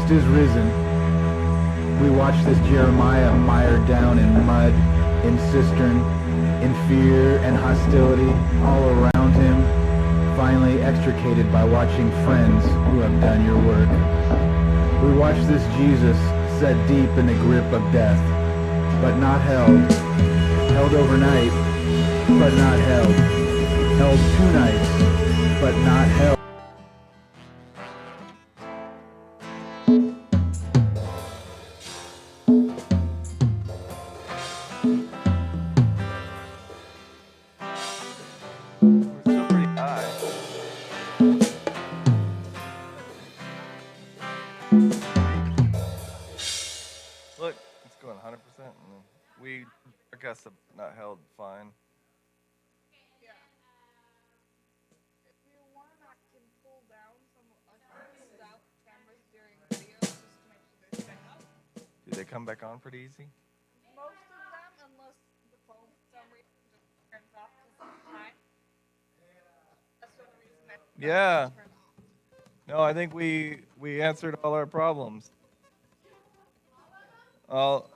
Christ is risen. We watch this Jeremiah mired down in mud, in cistern, in fear and hostility all around him, finally extricated by watching friends who have done your work. We watch this Jesus set deep in the grip of death, but not held. Held overnight, but not held. Held 2 nights, but not held. Look, it's going 100%. We, I guess, have not held fine. Yeah. If you want, I can pull down cameras during videos just to make sure they stay up. Do they come back on pretty easy? Most of them, unless the phone for some reason just turns off because of time. That's the only reason Yeah. turn off. No, I think we answered all our problems. All